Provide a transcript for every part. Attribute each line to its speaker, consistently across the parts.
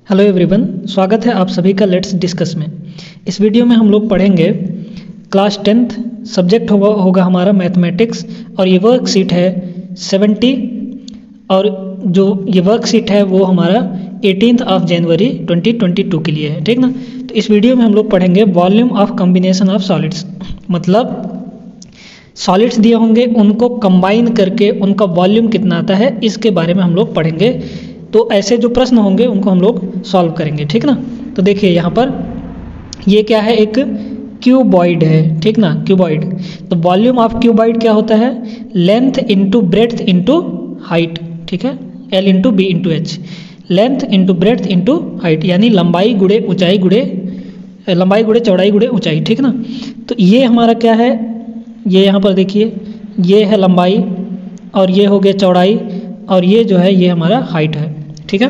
Speaker 1: Hello everyone, स्वागत है आप सभी का लेट्स डिस्कस में। इस वीडियो में हम लोग पढ़ेंगे क्लास 10th, सब्जेक्ट होगा हमारा मैथमेटिक्स और ये वर्कशीट है 70 और जो ये वर्कशीट है वो हमारा 18 जनवरी 2022 के लिए है, ठीक ना। तो इस वीडियो में हम लोग पढ़ेंगे volume of combination of solids, मतलब सॉलिड्स दिए होंगे उनको कंबाइन करके उनका वॉल्यूम कितना आता है इसके बारे में हम लोग पढ़ेंगे। तो ऐसे जो प्रश्न होंगे उनको हम लोग सॉल्व करेंगे, ठीक ना। तो देखिए यहाँ पर ये क्या है, एक क्यूबॉइड है, ठीक ना, क्यूबॉइड। तो वॉल्यूम ऑफ क्यूबॉइड क्या होता है, length into breadth into height, ठीक है, L into B into H, length into breadth into height, यानी लंबाई गुड़े ऊंचाई गुड़े लंबाई गुड़े चौड़ाई गुड़े ऊंचाई, ठीक ना। तो ये हमारा क्या है, ये यहाँ पर देखिए ये है लंबाई और ये हो गया चौड़ाई और ये जो है ये हमारा हाइट है, ठीक है।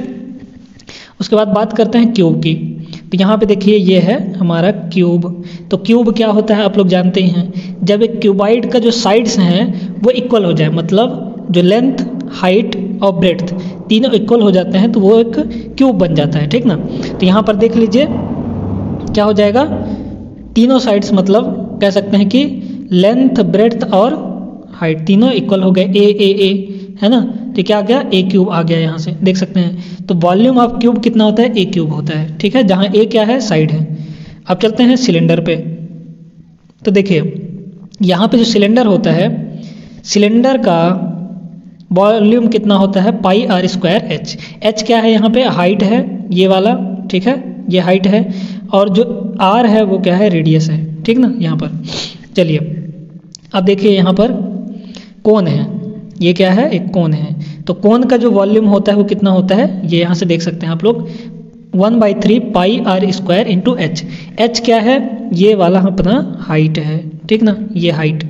Speaker 1: उसके बाद बात करते हैं क्यूब की। तो यहाँ पे देखिए ये है हमारा क्यूब। तो क्यूब क्या होता है आप लोग जानते ही हैं, जब एक क्यूबाइड का जो साइड्स हैं वो इक्वल हो जाए, मतलब जो लेंथ हाइट और ब्रेड्थ तीनों इक्वल हो जाते हैं तो वो एक क्यूब बन जाता है, ठीक ना। तो यहाँ पर देख लीजिए क्या हो जाएगा, तीनों साइड्स मतलब कह सकते हैं कि लेंथ ब्रेड्थ और हाइट तीनों इक्वल हो गए, ए है ना। तो क्या आ गया, ए क्यूब आ गया, यहाँ से देख सकते हैं। तो वॉल्यूम ऑफ क्यूब कितना होता है, ए क्यूब होता है, ठीक है, जहाँ ए क्या है, साइड है। अब चलते हैं सिलेंडर पे। तो देखिए यहाँ पे जो सिलेंडर होता है, सिलेंडर का वॉल्यूम कितना होता है, pi r square H. H क्या है, यहाँ पे हाइट है ये वाला, ठीक है, ये हाइट है और जो आर है वो क्या है, रेडियस है, ठीक ना। यहाँ पर चलिए अब देखिए यहाँ पर कोन है, ये क्या है, एक कोन है। तो कोन का जो वॉल्यूम होता है वो कितना होता है, ये यहाँ से देख सकते हैं आप लोग, 1/3 pi r square into h. H क्या है, ये वाला अपना हाइट है, ठीक ना, ये हाइट।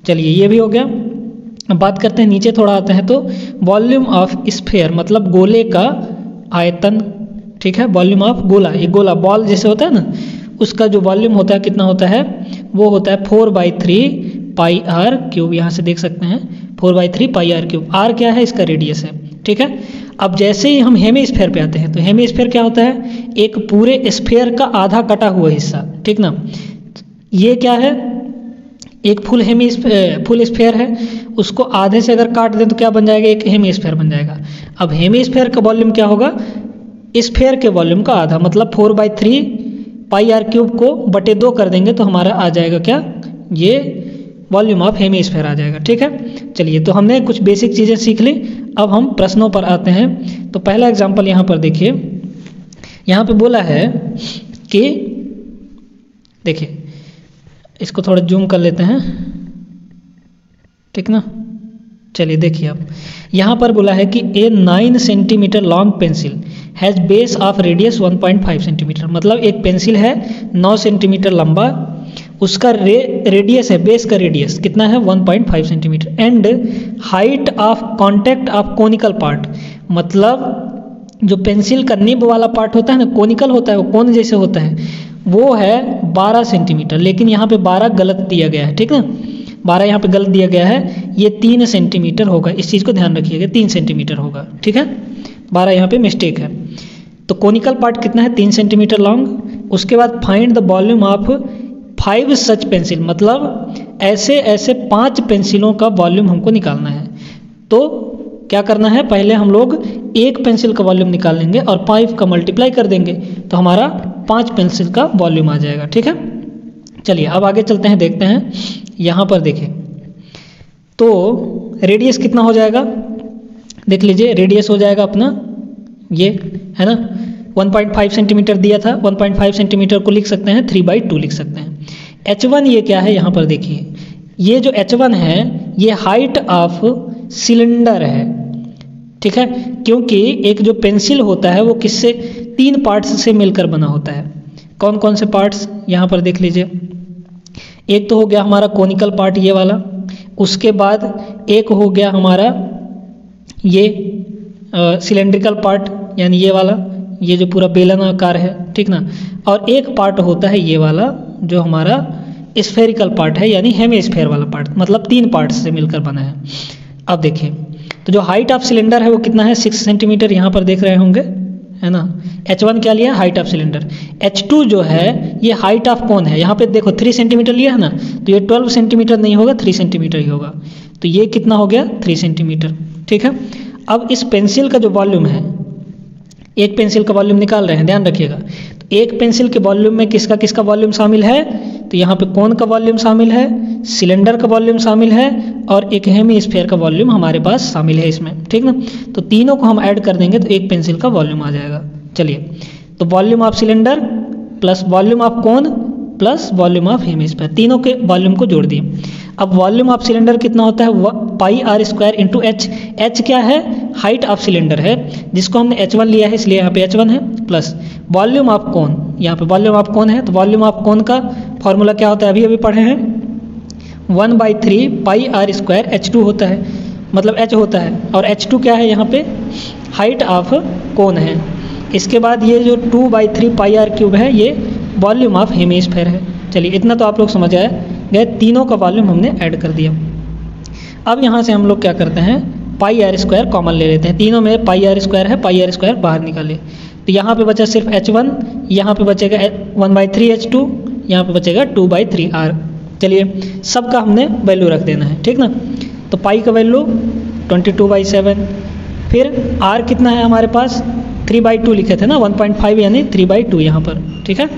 Speaker 1: चलिए ये भी हो गया। अब बात करते हैं नीचे थोड़ा आते हैं, तो वॉल्यूम ऑफ स्फीयर मतलब गोले का आयतन, ठीक है, वॉल्यूम ऑफ गोला, ये गोला बॉल जैसे होता है ना, उसका जो वॉल्यूम होता है कितना होता है, वो होता है 4/3 पाई आर क्यूब। यहाँ से देख सकते हैं 4/3 पाई आर क्यूब। आर क्या है, इसका रेडियस है, ठीक है। अब जैसे ही हम हेमीस्फीयर पे आते हैं, तो हेमीस्फीयर क्या होता है, एक पूरे स्फीयर का आधा कटा हुआ हिस्सा, ठीक ना। ये क्या है, एक फुल स्फीयर है, उसको आधे से अगर काट दें तो क्या बन जाएगा, एक हेमीस्फीयर बन जाएगा। अब हेमीस्फीयर का वॉल्यूम क्या होगा, स्फीयर के वॉल्यूम का आधा, मतलब 4/3 पाई आर क्यूब को बटे 2 कर देंगे तो हमारा आ जाएगा क्या, ये वॉल्यूम ऑफ हेमीस्फीयर आ जाएगा, ठीक है। चलिए तो हमने कुछ बेसिक चीज़ें सीख ली। अब हम प्रश्नों पर आते हैं। तो पहला एग्जांपल यहाँ पर देखिए, यहाँ पे बोला है कि देखिए इसको थोड़ा जूम कर लेते हैं, ठीक ना। चलिए देखिए अब यहाँ पर बोला है कि ए 9 centimetre long pencil has base of radius 1.5 centimetre, मतलब एक पेंसिल है 9 सेंटीमीटर लंबा, उसका रेडियस है, बेस का रेडियस कितना है 1.5 centimetre, and height of contact of conical part, मतलब जो पेंसिल का निब वाला पार्ट होता है ना, कोनिकल होता है, वो कोन जैसे होता है, वो है 12 सेंटीमीटर। लेकिन यहाँ पे 12 गलत दिया गया है, ठीक ना, 12 यहाँ पे गलत दिया गया है, ये 3 सेंटीमीटर होगा, इस चीज़ को ध्यान रखिएगा, 3 सेंटीमीटर होगा, ठीक है, 12 यहाँ पे मिस्टेक है। तो कोनिकल पार्ट कितना है, 3 सेंटीमीटर लॉन्ग। उसके बाद find the volume of 5 such pencil, मतलब ऐसे ऐसे 5 पेंसिलों का वॉल्यूम हमको निकालना है। तो क्या करना है, पहले हम लोग एक पेंसिल का वॉल्यूम निकाल लेंगे और 5 का मल्टीप्लाई कर देंगे तो हमारा 5 पेंसिल का वॉल्यूम आ जाएगा, ठीक है। चलिए अब आगे चलते हैं, देखते हैं यहाँ पर देखिए। तो रेडियस कितना हो जाएगा, देख लीजिए, रेडियस हो जाएगा अपना ये है ना, 1.5 सेंटीमीटर दिया था, 1.5 सेंटीमीटर को लिख सकते हैं 3/2 लिख सकते हैं। H1 ये क्या है, यहाँ पर देखिए, ये जो H1 है ये हाइट ऑफ सिलेंडर है, ठीक है, क्योंकि एक जो पेंसिल होता है वो किससे, 3 पार्ट्स से मिलकर बना होता है। कौन कौन से पार्ट्स, यहाँ पर देख लीजिए, एक तो हो गया हमारा कोनिकल पार्ट ये वाला, उसके बाद एक हो गया हमारा ये सिलेंड्रिकल पार्ट यानी ये वाला, ये जो पूरा बेलन आकार है, ठीक ना, और एक पार्ट होता है ये वाला जो हमारा स्फेरिकल पार्ट है यानी हेमीस्फीयर वाला पार्ट, मतलब 3 पार्ट्स से मिलकर बना है। अब देखिए तो जो हाइट ऑफ सिलेंडर है वो कितना है, 6 सेंटीमीटर, यहाँ पर देख रहे होंगे है ना। h1 क्या लिया, हाइट ऑफ सिलेंडर। h2 जो है ये हाइट ऑफ कोन है, यहाँ पे देखो 3 सेंटीमीटर लिया है ना, तो ये 12 सेंटीमीटर नहीं होगा, 3 सेंटीमीटर ही होगा, तो ये कितना हो गया 3 सेंटीमीटर। ठीक है, अब इस पेंसिल का जो वॉल्यूम है, एक पेंसिल का वॉल्यूम निकाल रहे हैं, ध्यान रखिएगा। तो एक पेंसिल के वॉल्यूम में किसका किसका वॉल्यूम शामिल है, तो यहाँ पे कोन का वॉल्यूम शामिल है, सिलेंडर का वॉल्यूम शामिल है और एक हेमीस्फीयर का वॉल्यूम हमारे पास शामिल है इसमें। ठीक ना, तो तीनों को हम ऐड कर देंगे तो एक पेंसिल का वॉल्यूम आ जाएगा। चलिए, तो volume of cylinder plus volume of cone plus volume of hemisphere, तीनों के वॉल्यूम को जोड़ दिए। अब वॉल्यूम ऑफ सिलेंडर कितना होता है, pi r square into h. H क्या है, हाइट ऑफ सिलेंडर है, जिसको हमने h1 लिया है इसलिए यहाँ पे h1 है, प्लस वॉल्यूम ऑफ कोन, यहाँ पे वॉल्यूम ऑफ कोन है, तो वॉल्यूम ऑफ कोन का फॉर्मूला क्या होता है, अभी अभी पढ़े हैं, 1/3 पाई आर स्क्वायर h2 होता है, मतलब h होता है, और h2 क्या है यहाँ पे, हाइट ऑफ कोन है। इसके बाद ये जो 2/3 पाई आर क्यूब है ये वॉल्यूम ऑफ हेमीस्फीयर है। चलिए, इतना तो आप लोग समझ आए गए, तीनों का वॉल्यूम हमने ऐड कर दिया। अब यहाँ से हम लोग क्या करते हैं, पाई आर स्क्वायर कॉमन ले लेते हैं, तीनों में पाई आर स्क्वायर है, पाई आर स्क्वायर बाहर निकाले, तो यहाँ पे बचा सिर्फ h1, यहाँ पे बचेगा 1/3 h2, यहाँ पे बचेगा 2/3 r। चलिए, सबका हमने वैल्यू रख देना है, ठीक ना। तो पाई का वैल्यू 22/7, फिर r कितना है हमारे पास, 3/2 लिखे थे ना, 1.5 यानी 3/2 यहाँ पर। ठीक है,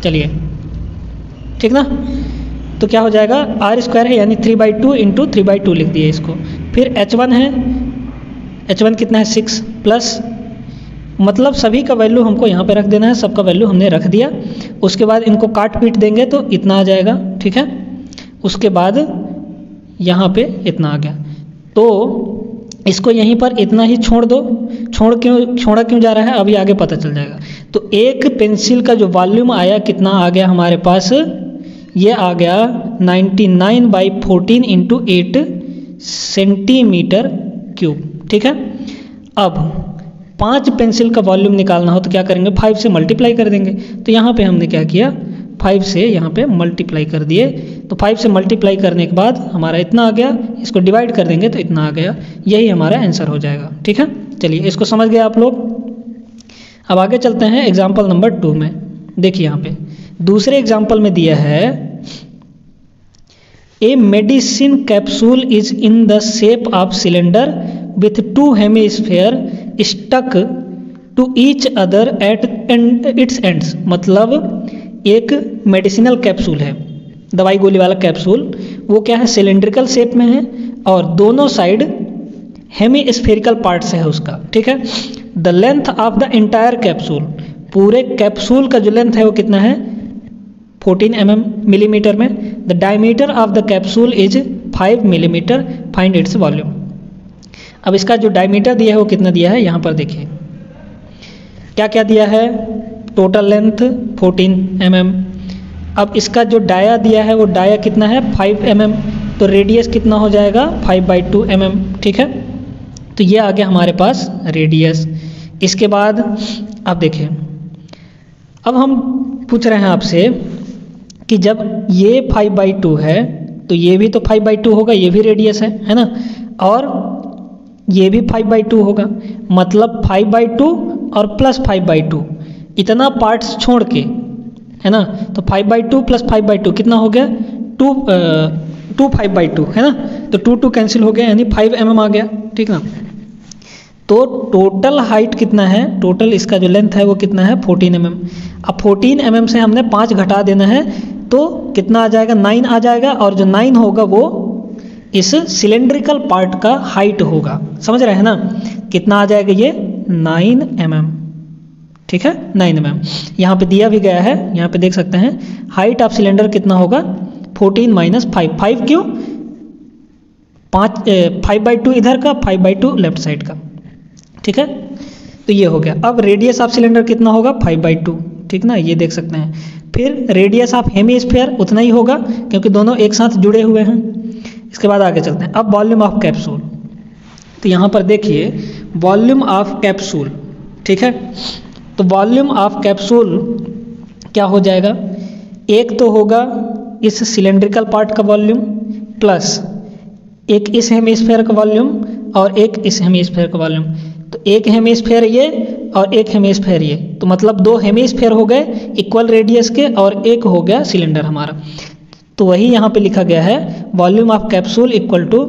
Speaker 1: चलिए, ठीक ना, तो क्या हो जाएगा, आर स्क्वायर है यानी 3/2 इंटू 3/2 लिख दिए इसको। फिर h1 है, h1 कितना है 6, प्लस मतलब सभी का वैल्यू हमको यहाँ पे रख देना है, सबका वैल्यू हमने रख दिया। उसके बाद इनको काट पीट देंगे तो इतना आ जाएगा, ठीक है। उसके बाद यहाँ पे इतना आ गया, तो इसको यहीं पर इतना ही छोड़ दो। छोड़ा क्यों जा रहा है अभी आगे पता चल जाएगा। तो एक पेंसिल का जो वॉल्यूम आया कितना आ गया हमारे पास, ये आ गया 99/14 इंटू 8 सेंटीमीटर क्यूब। ठीक है, अब 5 पेंसिल का वॉल्यूम निकालना हो तो क्या करेंगे, 5 से मल्टीप्लाई कर देंगे। तो यहाँ पे हमने क्या किया, 5 से यहाँ पे मल्टीप्लाई कर दिए। तो 5 से मल्टीप्लाई करने के बाद हमारा इतना आ गया, इसको डिवाइड कर देंगे तो इतना आ गया, यही हमारा आंसर हो जाएगा। ठीक है, चलिए, इसको समझ गए आप लोग। अब आगे चलते हैं एग्जाम्पल नंबर 2 में। देखिए यहाँ पे दूसरे एग्जाम्पल में दिया है, a medicine capsule is in the shape of cylinder with 2 hemisphere stuck to each other at its ends. मतलब एक मेडिसिनल कैप्सूल है, दवाई गोली वाला कैप्सूल, वो क्या है, सिलेंड्रिकल शेप में है और दोनों साइड हेमीस्फेरिकल पार्ट्स है उसका। ठीक है, the length of the entire capsule, पूरे कैप्सूल का जो लेंथ है वो कितना है, 14 मिलीमीटर में। The diameter of the capsule is 5 millimetre, find its volume. अब इसका जो डायमीटर दिया है वो कितना दिया है, यहाँ पर देखिए क्या क्या दिया है, टोटल लेंथ 14 अब इसका जो डाया दिया है वो डाया कितना है 5 तो रेडियस कितना हो जाएगा 5/2 ठीक है, तो ये आ गया हमारे पास रेडियस। इसके बाद अब देखिए, अब हम पूछ रहे हैं आपसे कि जब ये 5/2 है तो ये भी तो 5/2 होगा, ये भी रेडियस है ना, और ये भी 5/2 होगा, मतलब 5/2 और प्लस 5/2 इतना पार्ट्स छोड़ के, है ना, तो 5/2 प्लस 5/2 कितना हो गया 2 5/2 है ना, तो 2 कैंसिल हो गया यानी 5 आ गया। ठीक ना, तो टोटल हाइट कितना है, टोटल इसका जो लेंथ है वो कितना है 14 अब 14 से हमने 5 घटा देना है तो कितना आ जाएगा 9 आ जाएगा, और जो 9 होगा वो इस सिलेंड्रिकल पार्ट का हाइट होगा। समझ रहे हैं ना, कितना आ जाएगा ये 9 ठीक है, 9 यहाँ पे दिया भी गया है, यहाँ पे देख सकते हैं हाइट ऑफ सिलेंडर कितना होगा 14 - 5। 5 क्यों, 5/2 इधर का, 5/2 लेफ्ट साइड का। ठीक है, तो ये हो गया। अब रेडियस ऑफ सिलेंडर कितना होगा 5/2, ठीक ना, ये देख सकते हैं। फिर रेडियस ऑफ हेमीस्फीयर उतना ही होगा क्योंकि दोनों एक साथ जुड़े हुए हैं। इसके बाद आगे चलते हैं। अब वॉल्यूम ऑफ कैप्सूल, तो यहाँ पर देखिए वॉल्यूम ऑफ कैप्सूल, ठीक है, तो वॉल्यूम ऑफ कैप्सूल क्या हो जाएगा, एक तो होगा इस सिलेंड्रिकल पार्ट का वॉल्यूम प्लस एक इस हेमीस्फीयर का वॉल्यूम और एक इस हेमीस्फीयर का वॉल्यूम, तो एक हेमिस्फेयर ये और एक हेमिस्फेयर ये, तो मतलब दो हेमिस्फेयर हो गए इक्वल रेडियस के और एक हो गया सिलेंडर हमारा। तो वही यहाँ पे लिखा गया है volume of capsule equal to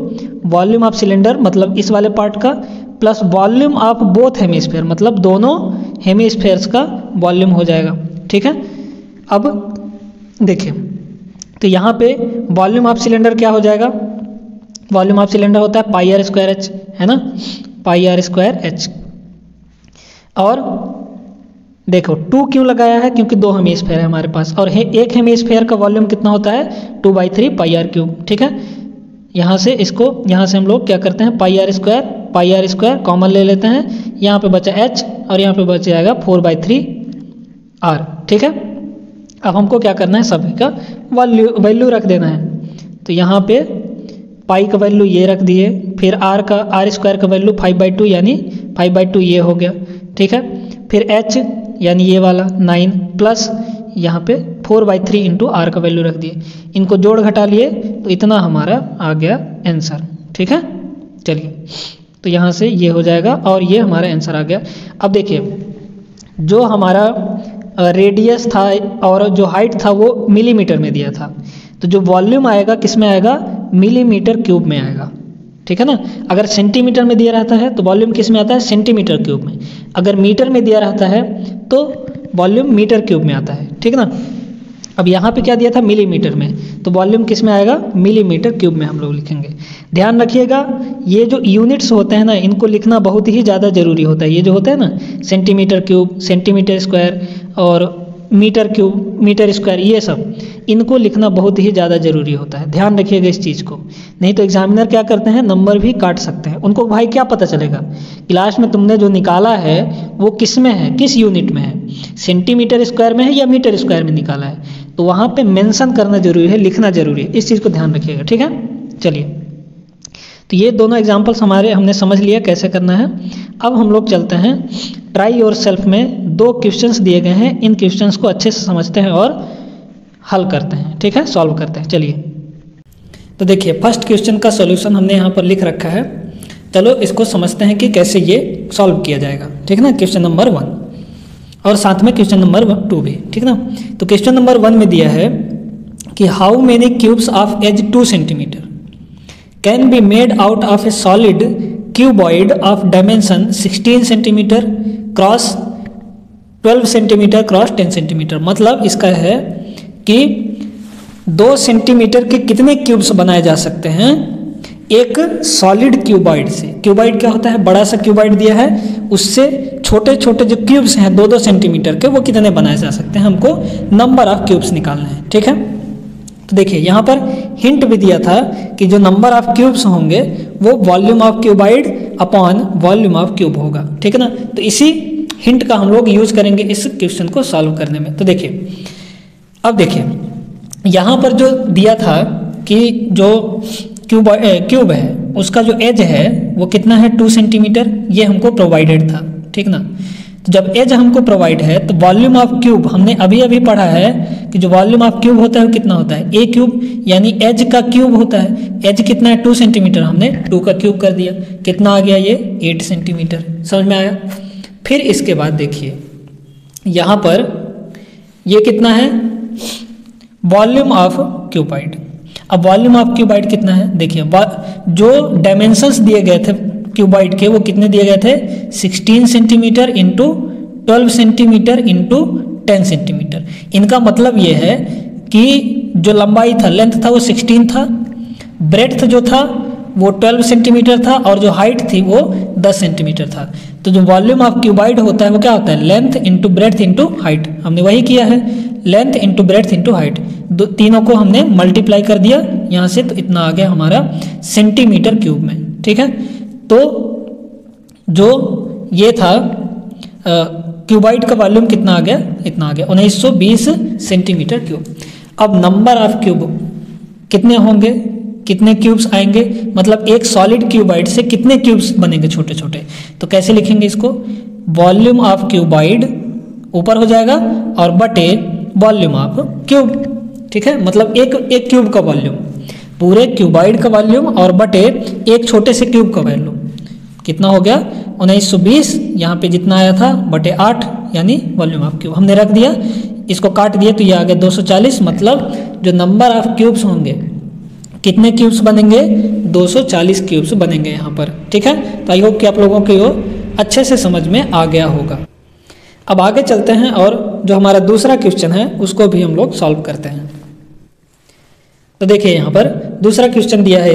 Speaker 1: volume of cylinder, मतलब इस वाले पार्ट का, plus volume of both hemisphere, मतलब दोनों हेमिस्फेयर्स का वॉल्यूम हो जाएगा। ठीक है, अब देखिए तो यहाँ पे वॉल्यूम ऑफ सिलेंडर क्या हो जाएगा, वॉल्यूम ऑफ सिलेंडर होता है पाई आर स्क्वायर एच, है ना, पाई आर स्क्वायर एच। और देखो 2 क्यों लगाया है, क्योंकि दो हेमिस्फेयर है हमारे पास, और एक हेमिस्फेयर का वॉल्यूम कितना होता है 2/3 पाई आर क्यूब। ठीक है, यहाँ से हम लोग क्या करते हैं, पाई आर स्क्वायर कॉमन ले लेते हैं, यहाँ पे बचा h और यहाँ पे बच जाएगा 4/3 r। ठीक है, अब हमको क्या करना है, सभी का वैल्यू रख देना है। तो यहाँ पे पाई का वैल्यू ये रख दिए, फिर आर स्क्वायर का वैल्यू 5/2 यानी 5/2 ये हो गया। ठीक है, फिर h यानी ये वाला 9 प्लस यहाँ पे 4/3 इंटू आर का वैल्यू रख दिए, इनको जोड़ घटा लिए तो इतना हमारा आ गया आंसर। ठीक है, चलिए तो यहाँ से ये हो जाएगा और ये हमारा आंसर आ गया। अब देखिए जो हमारा रेडियस था और जो हाइट था वो मिलीमीटर में दिया था, तो जो वॉल्यूम आएगा किस में आएगा, मिलीमीटर क्यूब में आएगा। ठीक है ना, अगर सेंटीमीटर में दिया रहता है तो वॉल्यूम किस में आता है, सेंटीमीटर क्यूब में, अगर मीटर में दिया रहता है तो वॉल्यूम मीटर क्यूब में आता है। ठीक ना, अब यहाँ पे क्या दिया था, मिलीमीटर में, तो वॉल्यूम किस में आएगा, मिलीमीटर क्यूब में हम लोग लिखेंगे। ध्यान रखिएगा ये जो यूनिट्स होते हैं ना, इनको लिखना बहुत ही ज़्यादा ज़रूरी होता है। ये जो होता है ना सेंटीमीटर क्यूब, सेंटीमीटर स्क्वायर और मीटर क्यूब, मीटर स्क्वायर, ये सब इनको लिखना बहुत ही ज़्यादा ज़रूरी होता है। ध्यान रखिएगा इस चीज़ को, नहीं तो एग्जामिनर क्या करते हैं, नंबर भी काट सकते हैं। उनको भाई क्या पता चलेगा क्लास में तुमने जो निकाला है वो किस में है, किस यूनिट में है, सेंटीमीटर स्क्वायर में है या मीटर स्क्वायर में निकाला है, तो वहाँ पे मेंशन करना जरूरी है, लिखना जरूरी है, इस चीज़ को ध्यान रखिएगा। ठीक है, चलिए तो ये दोनों एग्जाम्पल्स हमने समझ लिया कैसे करना है। अब हम लोग चलते हैं ट्राई योर सेल्फ में, 2 क्वेश्चंस दिए गए हैं, इन क्वेश्चंस को अच्छे से समझते हैं और हल करते हैं। ठीक है, सॉल्व करते हैं। चलिए तो देखिए फर्स्ट क्वेश्चन का सॉल्यूशन हमने यहाँ पर लिख रखा है, चलो इसको समझते हैं कि कैसे ये सॉल्व किया जाएगा। ठीक है ना, क्वेश्चन नंबर 1 और साथ में क्वेश्चन नंबर 2 भी। ठीक ना, तो क्वेश्चन नंबर 1 में दिया है कि how many cubes of edge 2 centimetre can be made out of a solid cuboid of dimension 16 centimetre cross 12 centimetre cross 10 centimetre. मतलब इसका है कि 2 सेंटीमीटर के कितने क्यूब्स बनाए जा सकते हैं एक सॉलिड क्यूबॉइड से। क्यूबॉइड क्या होता है, बड़ा सा क्यूबॉइड दिया है, उससे छोटे छोटे जो क्यूब्स हैं 2-2 सेंटीमीटर के, वो कितने बनाए जा सकते हैं, हमको नंबर ऑफ क्यूब्स निकालना है। ठीक है, तो देखिए यहाँ पर हिंट भी दिया था कि जो नंबर ऑफ क्यूब्स होंगे वो volume of cuboid upon volume of cube होगा। ठीक है ना, तो इसी हिंट का हम लोग यूज करेंगे इस क्वेश्चन को सॉल्व करने में। तो देखिए अब देखिए यहाँ पर जो दिया था कि जो क्यूब है उसका जो एज है वो कितना है 2 सेंटीमीटर, ये हमको प्रोवाइडेड था। ठीक ना, तो जब एज हमको प्रोवाइड है तो वॉल्यूम ऑफ क्यूब हमने अभी पढ़ा है कि जो वॉल्यूम ऑफ क्यूब होता है वो कितना होता है, ए क्यूब, यानी एज का क्यूब होता है। एज कितना है 2 सेंटीमीटर, हमने 2 का क्यूब कर दिया, कितना आ गया ये 8 सेंटीमीटर। समझ में आया। फिर इसके बाद देखिए यहाँ पर ये कितना है, वॉल्यूम ऑफ क्यूबॉइड। अब वॉल्यूम ऑफ क्यूबॉइड कितना है, देखिए जो डायमेंशंस दिए गए थे क्यूबॉइड के वो कितने दिए गए थे, 16 centimetre into 12 centimetre into 10 centimetre. इनका मतलब ये है कि जो लंबाई था, लेंथ था वो 16 था, ब्रेड्थ जो था वो 12 सेंटीमीटर था और जो हाइट थी वो 10 सेंटीमीटर था। तो जो वॉल्यूम ऑफ क्यूबॉइड होता है वो क्या होता है, length into breadth into height. हमने वही किया है, length into breadth into height, तीनों को हमने मल्टीप्लाई कर दिया यहाँ से, तो इतना आ गया हमारा सेंटीमीटर क्यूब में। ठीक है, तो जो ये था क्यूबॉइड का वॉल्यूम कितना आ गया, इतना आ गया 1920 सेंटीमीटर क्यूब। अब नंबर ऑफ क्यूब कितने होंगे, कितने क्यूब्स आएंगे, मतलब एक सॉलिड क्यूबॉइड से कितने क्यूब्स बनेंगे छोटे छोटे, तो कैसे लिखेंगे इसको, वॉल्यूम ऑफ क्यूबॉइड ऊपर हो जाएगा और बटे वॉल्यूम ऑफ क्यूब। ठीक है, मतलब एक क्यूब का वॉल्यूम, पूरे क्यूबॉइड का वॉल्यूम और बटे एक छोटे से क्यूब का वॉल्यूम। कितना हो गया 1920, यहाँ पे जितना आया था बटे 8 यानी वॉल्यूम ऑफ क्यूब हमने रख दिया, इसको काट दिया तो ये आ गया 240। मतलब जो नंबर ऑफ क्यूब्स होंगे, कितने क्यूब्स बनेंगे 240 क्यूब्स बनेंगे यहाँ पर। ठीक है, तो आई होप कि आप लोगों को ये अच्छे से समझ में आ गया होगा। अब आगे चलते हैं और जो हमारा दूसरा क्वेश्चन है उसको भी हम लोग सॉल्व करते हैं। तो देखिए यहाँ पर दूसरा क्वेश्चन दिया है,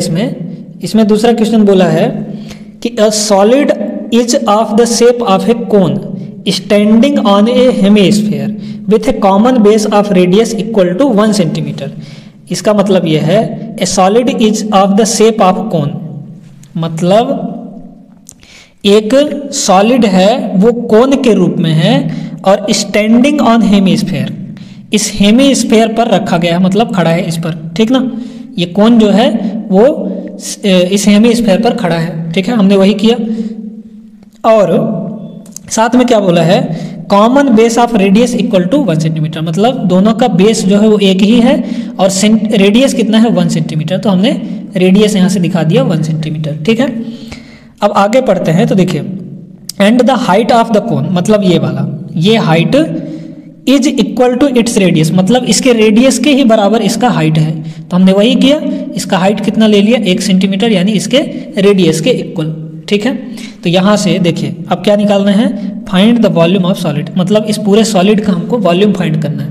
Speaker 1: इसमें दूसरा क्वेश्चन बोला है कि a solid is of the shape of a cone standing on a hemisphere with a common base of radius equal to 1 centimetre. इसका मतलब यह है a solid is of the shape of cone, मतलब एक solid है वो कोन के रूप में है और स्टैंडिंग ऑन हेमिस्फीयर, इस हेमिस्फीयर पर रखा गया है, मतलब खड़ा है इस पर। ठीक ना, ये कोन जो है वो इस हेमिस्फीयर पर खड़ा है। ठीक है, हमने वही किया। और साथ में क्या बोला है, common base of radius equal to 1 centimetre, मतलब दोनों का बेस जो है वो एक ही है और रेडियस कितना है 1 सेंटीमीटर, तो हमने रेडियस यहाँ से दिखा दिया 1 सेंटीमीटर। ठीक है, अब आगे पढ़ते हैं। तो देखिए and the height of the cone, मतलब ये वाला, ये height is equal to its radius, मतलब इसके रेडियस के ही बराबर इसका हाइट है। तो हमने वही किया, इसका हाइट कितना ले लिया 1 सेंटीमीटर, यानी इसके रेडियस के इक्वल। ठीक है, तो यहाँ से देखिए अब क्या निकालना है, find the volume of solid, मतलब इस पूरे सॉलिड का हमको वॉल्यूम फाइंड करना है।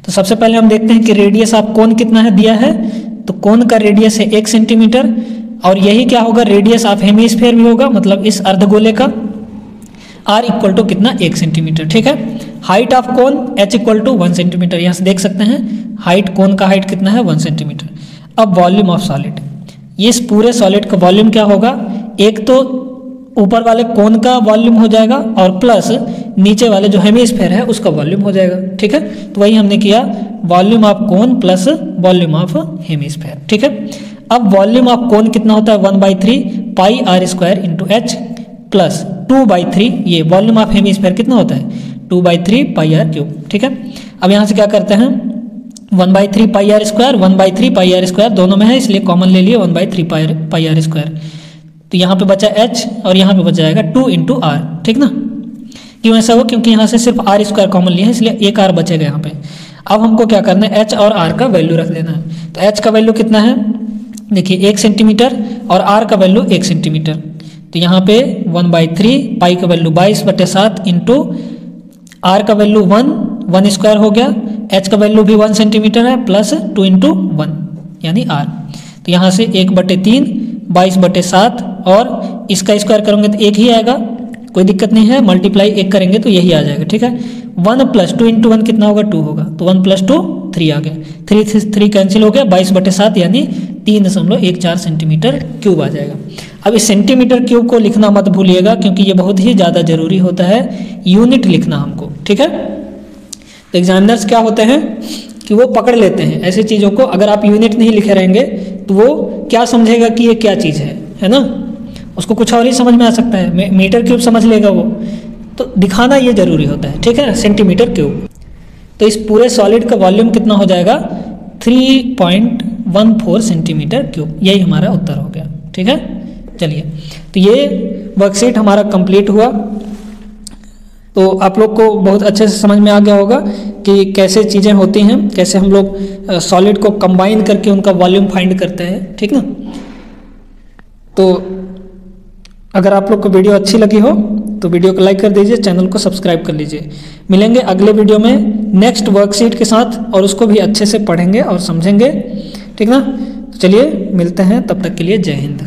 Speaker 1: तो सबसे पहले हम देखते हैं कि रेडियस ऑफ कोन कितना है दिया है, तो कोन का रेडियस है 1 सेंटीमीटर और यही क्या होगा रेडियस ऑफ हेमिस्फीयर भी होगा, मतलब इस अर्धगोले का r इक्वल टू कितना 1 सेंटीमीटर। ठीक है, height of cone h equal to 1 centimetre, यहाँ से देख सकते हैं हाइट, कोन का हाइट कितना है 1 सेंटीमीटर। अब वॉल्यूम ऑफ सॉलिड, ये इस पूरे सॉलिड का वॉल्यूम क्या होगा, एक तो ऊपर वाले कोन का वॉल्यूम हो जाएगा और प्लस नीचे वाले जो हेमिस्फीयर है उसका वॉल्यूम हो जाएगा। ठीक है, तो वही हमने किया, volume of cone plus volume of hemisphere. ठीक है, अब वॉल्यूम ऑफ कोन कितना होता है 1/3 पाई r square into H plus 2/3, ये वॉल्यूम ऑफ हेमिस्फीयर कितना होता है 2/3 पाई r क्यूब। ठीक है, अब यहाँ से क्या करते हैं 1/3 पाई r स्क्वायर 1/3 पाई r स्क्वायर दोनों में है, इसलिए कॉमन ले लिए 1/3 पाई r स्क्वायर। तो यहाँ पे बचा h और यहाँ पे बच जाएगा 2 इंटू r। ठीक ना, क्यों ऐसा हो, क्योंकि यहाँ से सिर्फ r स्क्वायर कॉमन लिया है, इसलिए एक r बचेगा यहाँ पे। अब हमको क्या करना है, h और r का वैल्यू रख देना है। तो h का वैल्यू कितना है, देखिए 1 सेंटीमीटर और r का वैल्यू 1 सेंटीमीटर। तो यहाँ पे 1/3 पाई का वैल्यू 22/7 इंटू r का वैल्यू 1 स्क्वायर हो गया, h का वैल्यू भी 1 सेंटीमीटर है प्लस 2 इंटू 1 यानी r। तो यहाँ से 1/3 22/7 और इसका स्क्वायर करोगे तो एक ही आएगा, कोई दिक्कत नहीं है, मल्टीप्लाई 1 करेंगे तो यही आ जाएगा। ठीक है, 1 प्लस 2 इंटू 1 कितना होगा 2 होगा, तो 1 प्लस 2 3 आ गया, 3 कैंसिल हो गया, 22/7 यानी 3.14 सेंटीमीटर क्यूब आ जाएगा। अब इस सेंटीमीटर क्यूब को लिखना मत भूलिएगा, क्योंकि ये बहुत ही ज़्यादा जरूरी होता है यूनिट लिखना हमको। ठीक है, तो एग्जामिनर्स क्या होते हैं कि वो पकड़ लेते हैं ऐसी चीज़ों को, अगर आप यूनिट नहीं लिखे रहेंगे तो वो क्या समझेगा कि ये क्या चीज़ है ना, उसको कुछ और ही समझ में आ सकता है, मीटर क्यूब समझ लेगा वो, तो दिखाना ये जरूरी होता है। ठीक है, सेंटीमीटर क्यूब। तो इस पूरे सॉलिड का वॉल्यूम कितना हो जाएगा 3.14 सेंटीमीटर क्यूब, यही हमारा उत्तर हो गया। ठीक है, चलिए, तो ये वर्कशीट हमारा कंप्लीट हुआ। तो आप लोग को बहुत अच्छे से समझ में आ गया होगा कि कैसे चीज़ें होती हैं, कैसे हम लोग सॉलिड को कंबाइन करके उनका वॉल्यूम फाइंड करते हैं। ठीक ना, तो अगर आप लोग को वीडियो अच्छी लगी हो तो वीडियो को लाइक कर दीजिए, चैनल को सब्सक्राइब कर लीजिए। मिलेंगे अगले वीडियो में नेक्स्ट वर्कशीट के साथ और उसको भी अच्छे से पढ़ेंगे और समझेंगे। ठीक ना, तो चलिए मिलते हैं, तब तक के लिए जय हिंद।